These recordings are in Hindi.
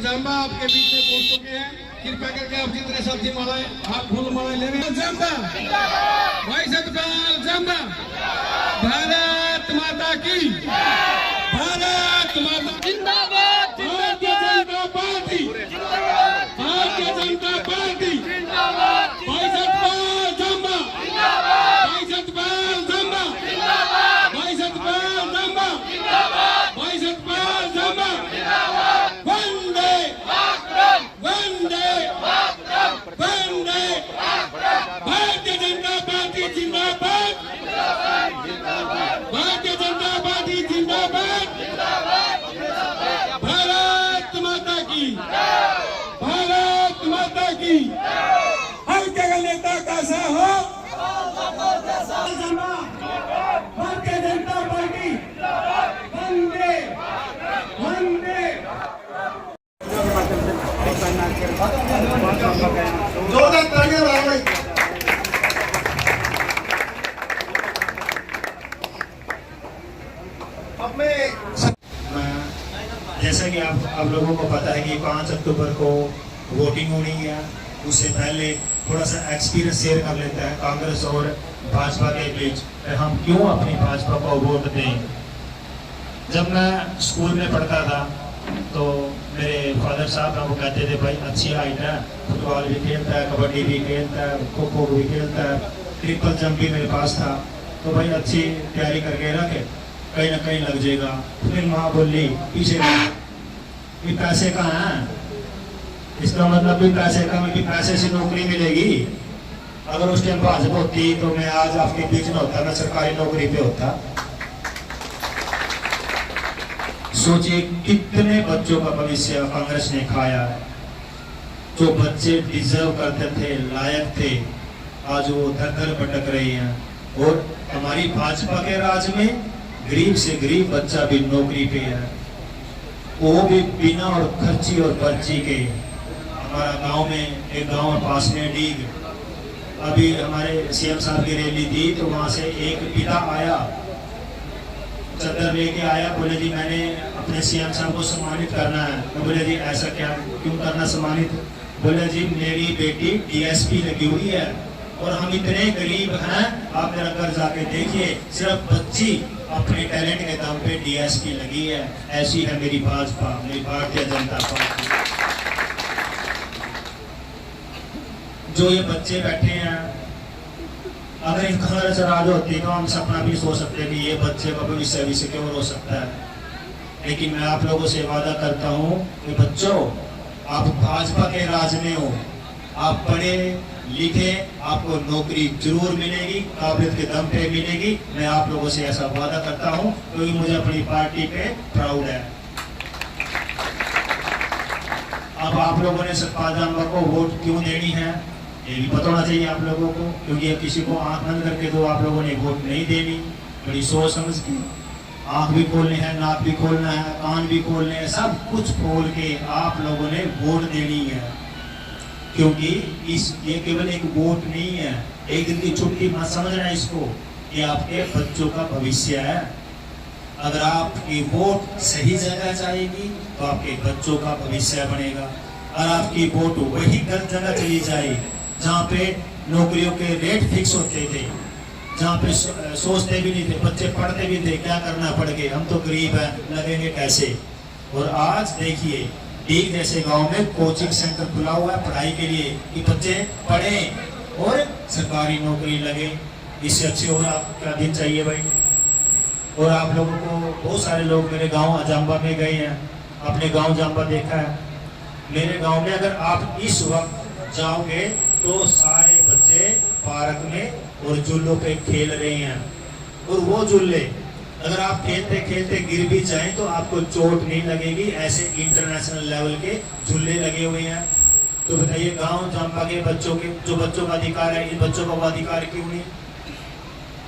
जाम्बा आपके बीच में पहुंच चुके हैं। कृपया करके आप जितने सब्जी मालाएं आप फूल मालाएं ले रहे हैं। जाम्बा भाई सतपाल जाम्बा, भारत माता की, भारत माता जिंदाबाद, भारतीय जनता पार्टी, भारतीय जनता पार्टी, भाई सतपाल जाम्बा, भाई सतपाल जाम्बा, भाई सतपाल जाम्बा, भाई सतपाल जाम्बा, वंदे वंदे वंदे, भारतीय जनता पार्टी जिंदाबाद, भारतीय जनता पार्टी जिंदाबाद, भारत माता की, भारत माता की। हर जगह नेता कैसा हो, भारतीय जनता पार्टी, वंदे वंदे। जोरदार तालियां बजाओ। जैसा कि आप लोगों को पता है कि 5 अक्टूबर को वोटिंग होनी है, उससे पहले थोड़ा सा एक्सपीरियंस शेयर कर लेते हैं कांग्रेस और भाजपा के बीच। हम क्यों अपनी भाजपा को वोट दें। जब मैं स्कूल में पढ़ता था तो मेरे फादर साहब वो कहते थे भाई अच्छी हाइट है, फुटबॉल भी खेलता है, कबड्डी भी खेलता है, खो खो भी खेलता है, ट्रिपल जंप भी मेरे पास था, तो भाई अच्छी तैयारी करके रखे, कहीं ना कहीं लग जाएगा। फिर माँ बोली पीछे भी पैसे कहाँ हैं, इसका मतलब भी पैसे का, भी पैसे से नौकरी मिलेगी। अगर उस टाइम भाजपा होती तो मैं आज आपके बीच में होता, मैं सरकारी नौकरी पे होता। सोचिए कितने बच्चों का भविष्य कांग्रेस ने खाया है। जो बच्चे डिजर्व करते थे, लायक थे, आज वो दर दर भटक रहे हैं। और हमारी भाजपा के राज में गरीब से गरीब बच्चा भी नौकरी पे है, वो भी बिना और खर्ची और पर्ची के। हमारा गांव में एक गांव पास में डीग, अभी हमारे सीएम साहब की रैली थी तो वहां से एक पिता आया, चादर लेके आया, बोले जी मैंने अपने सीएम साहब को सम्मानित करना है। तो बोले जी ऐसा क्या, क्यों करना सम्मानित। बोले जी मेरी बेटी डीएसपी लगी हुई है और हम इतने गरीब हैं, आप मेरा घर जाके देखिए, सिर्फ बच्ची अपने टैलेंट के दम पे डीएसपी लगी है। ऐसी है मेरी भाजपा, मेरी भारतीय जनता पार्टी। जो ये बच्चे बैठे हैं, अगर इन कांग्रेस राज होती तो हम सपना भी सोच सकते कि ये बच्चे का भविष्य भी सिक्योर हो सकता है। लेकिन मैं आप लोगों से वादा करता हूँ कि बच्चों, आप भाजपा के राज में हो, आप पढ़े लिखे, आपको नौकरी जरूर मिलेगी, काबिलियत के दम पे मिलेगी। मैं आप लोगों से ऐसा वादा करता हूँ क्योंकि मुझे अपनी पार्टी पे प्राउड है। अब आप लोगों ने सतपाल जाम्बा को वोट क्यों देनी है ये भी पता होना चाहिए आप लोगों को, क्योंकि अब किसी को आंख बंद करके तो आप लोगों ने वोट नहीं देनी। बड़ी सोच समझ के आंख भी खोलनी है, नाक भी खोलना है, कान भी खोलने हैं, सब कुछ खोल के आप लोगों ने वोट देनी है। क्योंकि ये केवल एक वोट नहीं है, एक दिन की छुट्टी मत समझना इसको, ये आपके बच्चों का भविष्य है। अगर आपकी वोट सही जगह जाएगी तो आपके बच्चों का भविष्य बनेगा। और आपकी वोट वही गलत जगह चली जाए जहाँ पे नौकरियों के रेट फिक्स होते थे, जहाँ पे सोचते भी नहीं थे, बच्चे पढ़ते भी थे, क्या करना पड़ गए, हम तो गरीब हैं, लगेंगे कैसे। और आज देखिए डीग जैसे गांव में कोचिंग सेंटर खुला हुआ है पढ़ाई के लिए कि बच्चे पढ़ें और सरकारी नौकरी लगे। इससे अच्छे और आप क्या दिन चाहिए भाई। और आप लोगों को बहुत सारे लोग मेरे गांव जाम्बा में गए हैं, अपने गांव जाम्बा देखा है। मेरे गांव में अगर आप इस वक्त जाओगे तो सारे बच्चे पार्क में और झूलों पे खेल रहे हैं। और वो झूले अगर आप खेलते खेलते गिर भी जाएं तो आपको चोट नहीं लगेगी, ऐसे इंटरनेशनल लेवल के झूले लगे हुए हैं। तो बताइए गांव जाम्बा के बच्चों के जो बच्चों का अधिकार है, इन बच्चों का वो अधिकार क्यों नहीं।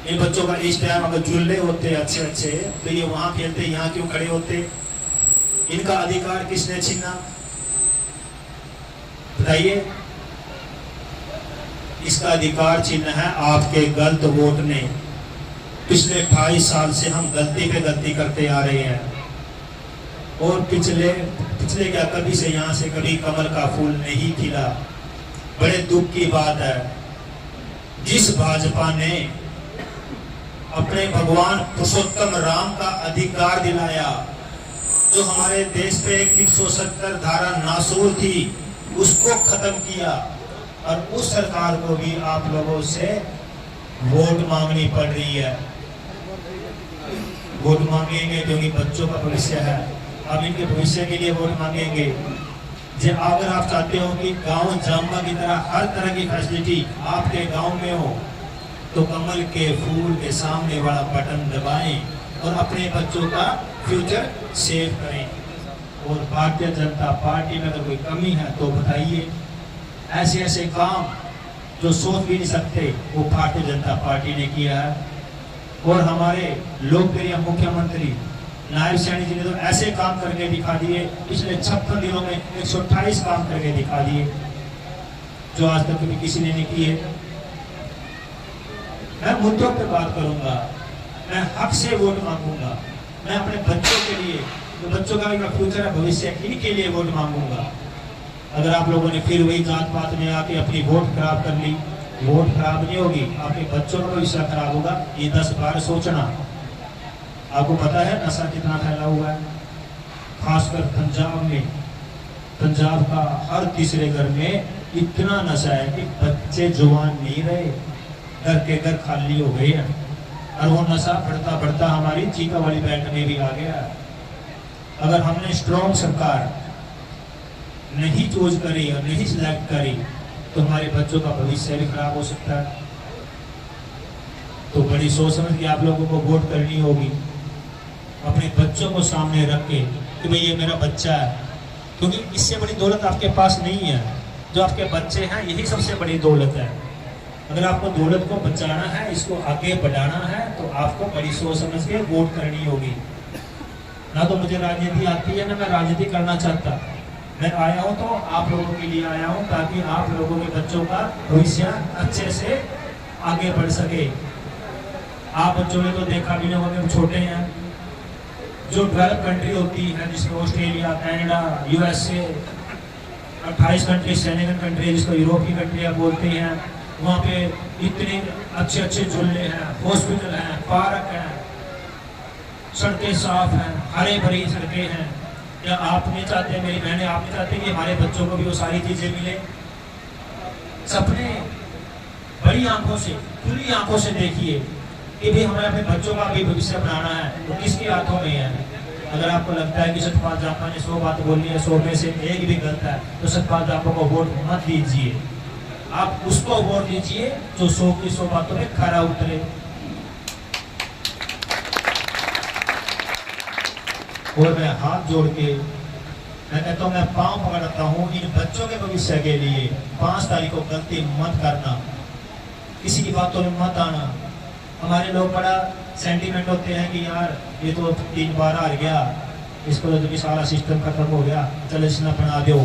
इन बच्चों का इस टाइम अगर झूले होते अच्छे अच्छे तो ये वहां खेलते, यहाँ क्यों खड़े होते। इनका अधिकार किसने छीना बताइए। इसका अधिकार छीना है आपके गलत वोट ने। पिछले 28 साल से हम गलती पे गलती करते आ रहे हैं। और पिछले क्या कभी से यहाँ से कभी कमल का फूल नहीं खिला। बड़े दुख की बात है, जिस भाजपा ने अपने भगवान पुरुषोत्तम राम का अधिकार दिलाया, जो हमारे देश पे 370 धारा नासूर थी, उसको खत्म किया, और उस सरकार को भी आप लोगों से वोट मांगनी पड़ रही है। वोट मांगेंगे क्योंकि बच्चों का भविष्य है, अब इनके भविष्य के लिए वोट मांगेंगे। जो अगर आप चाहते हो कि गांव जाम्बा की तरह हर तरह की फैसिलिटी आपके गांव में हो, तो कमल के फूल के सामने वाला बटन दबाएं और अपने बच्चों का फ्यूचर सेव करें। और भारतीय जनता पार्टी में अगर कोई कमी है तो बताइए। ऐसे ऐसे काम जो सोच भी नहीं सकते वो भारतीय जनता पार्टी ने किया है। और हमारे लोकप्रिय मुख्यमंत्री नायब सैनी जी ने तो ऐसे काम करके दिखा दिए, पिछले 56 दिनों में 128 काम करके दिखा दिए जो आज तक कभी किसी ने नहीं किए। मैं मुद्दों पे बात करूंगा, मैं हक से वोट मांगूंगा, मैं अपने बच्चों के लिए, जो बच्चों का फ्यूचर है, भविष्य, इनके लिए वोट मांगूंगा। अगर आप लोगों ने फिर वही जात पात में आके अपनी वोट खराब कर ली, वोट खराब नहीं होगी, आपके बच्चों का भविष्य खराब होगा। ये 10 बार सोचना। आपको पता है नशा कितना फैला हुआ है, खासकर पंजाब में। पंजाब का हर तीसरे घर में इतना नशा है कि बच्चे जवान नहीं रहे, घर के घर खाली हो गए हैं। और वो नशा बढ़ता बढ़ता हमारी चीका वाली बेल्ट में भी आ गया। अगर हमने स्ट्रॉन्ग सरकार नहीं चूज करी और नहीं सिलेक्ट करी तो हमारे बच्चों का भविष्य भी खराब हो सकता है। तो बड़ी सोच समझ के आप लोगों को वोट करनी होगी, अपने बच्चों को सामने रख के कि भाई ये मेरा बच्चा है, क्योंकि इससे बड़ी दौलत आपके पास नहीं है। जो आपके बच्चे हैं यही सबसे बड़ी दौलत है। अगर आपको दौलत को बचाना है, इसको आगे बढ़ाना है, तो आपको बड़ी सोच समझ के वोट करनी होगी। ना तो मुझे राजनीति आती है, ना मैं राजनीति करना चाहता। मैं आया हूँ तो आप लोगों के लिए आया हूँ, ताकि आप लोगों के बच्चों का भविष्य अच्छे से आगे बढ़ सके। आप बच्चों ने तो देखा भी नहीं होगा, छोटे हैं। जो डेवलप कंट्री होती है, जिसको Australia, Canada, USA, 28 country, Schengen country, जिसको यूरोप की कंट्रियाँ बोलते हैं, वहाँ पे इतने अच्छे अच्छे झूले हैं, हॉस्पिटल हैं, पार्क हैं, सड़कें साफ हैं, हरे भरी सड़कें हैं। क्या आप नहीं चाहते, मेरी बहनें, आप नहीं चाहते कि हमारे बच्चों को भी वो सारी चीजें मिले? सपने बड़ी आंखों से, खुली आंखों से देखिए कि भाई हमें अपने बच्चों का भी भविष्य बनाना है, तो किसके हाथों में है? अगर आपको लगता है कि सतपाल जापा ने 100 बात बोली है, 100 में से एक भी गलत है, तो सतपाल जापा को वोट मत दीजिए। आप उसको वोट दीजिए जो 100 की 100 बातों में खरा उतरे। और मैं हाथ जोड़ के मैं कहता हूँ, मैं पांव पकड़ता हूँ इन बच्चों के भविष्य के लिए। 5 तारीख को गलती मत करना, किसी की बातों में मत आना। हमारे लोग बड़ा सेंटीमेंट होते हैं कि यार ये तो 3 बार हार गया, इसको तो सारा सिस्टम खत्म हो गया, चलो इसने बना दो।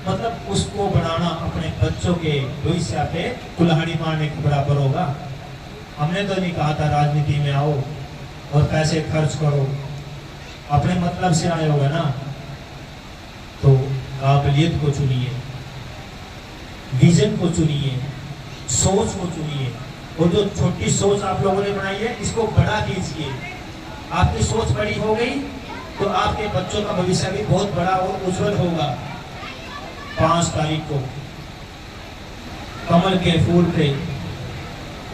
मतलब उसको बनाना अपने बच्चों के भविष्य पे कुल्हाड़ी मारने के बराबर होगा। हमने तो नहीं कहा था राजनीति में आओ और पैसे खर्च करो, अपने मतलब से आए होगा ना। तो काबिलियत को चुनिए, विजन को चुनिए, सोच को चुनिए। और जो छोटी सोच आप लोगों ने बनाई है, इसको बड़ा कीजिए। आपकी सोच बड़ी हो गई तो आपके बच्चों का भविष्य भी बहुत बड़ा और उज्जवल होगा। 5 तारीख को कमल के फूल पे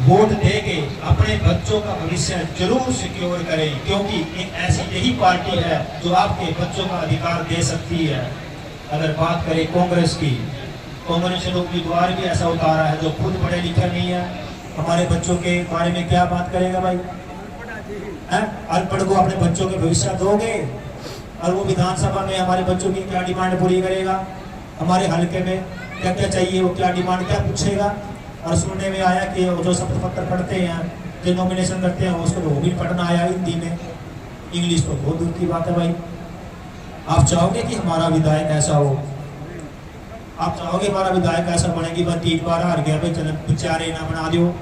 वोट देके अपने बच्चों का भविष्य जरूर सिक्योर करें, क्योंकि एक ऐसी यही पार्टी है जो आपके बच्चों का अधिकार दे सकती है। अगर बात करें कांग्रेस की, कांग्रेस ने उम्मीदवार भी ऐसा उतारा है जो खुद पढ़े लिखे नहीं है। हमारे बच्चों के बारे में क्या बात करेगा भाई? अनपढ़ को अपने बच्चों के भविष्य दोगे, और वो विधानसभा में हमारे बच्चों की क्या डिमांड पूरी करेगा? हमारे हल्के में क्या क्या चाहिए, वो क्या डिमांड क्या पूछेगा? और सुनने में आया कि जो शपथ पत्र पढ़ते हैं, जो नॉमिनेशन करते हैं, उसको वो भी पढ़ना आया हिंदी में, इंग्लिश तो बहुत दूर की बात है भाई। आप चाहोगे कि हमारा विधायक ऐसा हो? आप चाहोगे हमारा विधायक ऐसा बनेगी? बस 3 बार हार गया भाई, चलो बेचारे ना बना दो।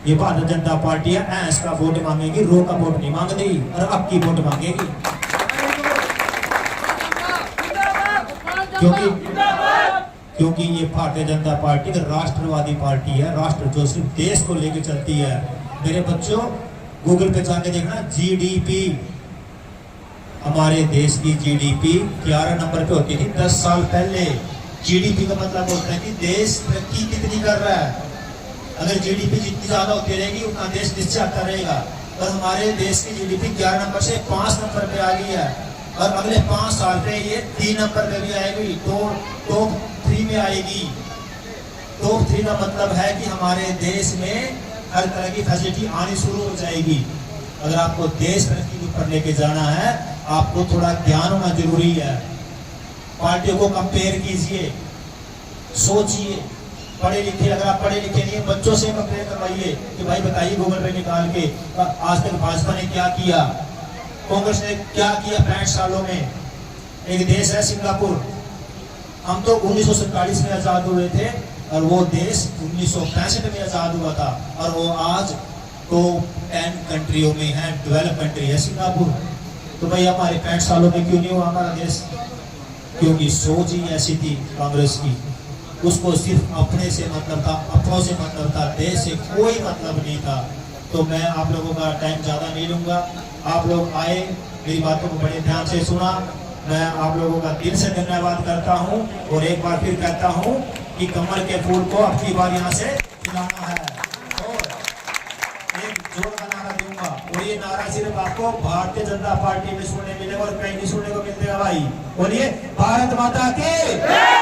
ये भारतीय जनता पार्टी है, ऐस का वोट मांगेगी, रो का वोट नहीं मांगती, और अब की वोट मांगेगी। क्योंकि ये भारतीय जनता पार्टी एक राष्ट्रवादी पार्टी है, राष्ट्र जो सिर्फ देश को लेकर चलती है। मेरे बच्चों गूगल पे जाके देखना, जीडीपी, हमारे देश की जीडीपी 11 नंबर पे होती थी 10 साल पहले। जीडीपी का मतलब होता है कि देश तरक्की कितनी कर रहा है। अगर जीडीपी जितनी ज्यादा होती रहेगी उतना देश नीचे आता रहेगा। और हमारे देश की जीडीपी 11 नंबर से 5 नंबर पे आ गई है और अगले 5 साल पे ये 3 नंबर पे भी आएगी, टॉप 3 में आएगी। टॉप 3 का मतलब है कि हमारे देश में हर तरह की फैसिलिटी आनी शुरू हो जाएगी। अगर आपको देश तरक्की के ऊपर लेके जाना है, आपको थोड़ा ज्ञान होना जरूरी है। पार्टियों को कंपेयर कीजिए, सोचिए, पढ़े लिखे, अगर आप पढ़े लिखे नहीं है बच्चों से कंपेयर करवाइए कि भाई बताइए गूगल पे निकाल के आज तक भाजपा ने क्या किया, कांग्रेस ने क्या किया 65 सालों में। एक देश है सिंगापुर, हम तो 1947 में आजाद हुए थे और वो देश 1965 में आजाद हुआ था और वो आज तो 10 कंट्रियों में है, डेवलप कंट्री है सिंगापुर। तो भाई हमारे 65 सालों में क्यों नहीं हुआ हमारा देश? क्योंकि सोच ही ऐसी थी कांग्रेस की, उसको सिर्फ अपने से मतलब था, अपनों से मतलब था, देश से कोई मतलब नहीं था। तो मैं आप लोगों का टाइम ज़्यादा नहीं लूँगा। आप लोग आए, मेरी बातों को बड़े ध्यान से सुना, मैं आप लोगों का दिल से धन्यवाद करता हूँ और एक बार फिर कहता हूँ कि कमल के फूल को अपनी बार यहाँ से खिलाना है और एक जोर का नारा दूंगा। और ये नारा सिर्फ आपको भारतीय जनता पार्टी में सुनने मिलेगा और कहीं नहीं सुनने को मिलेगा भाई। बोलिए भारत माता की।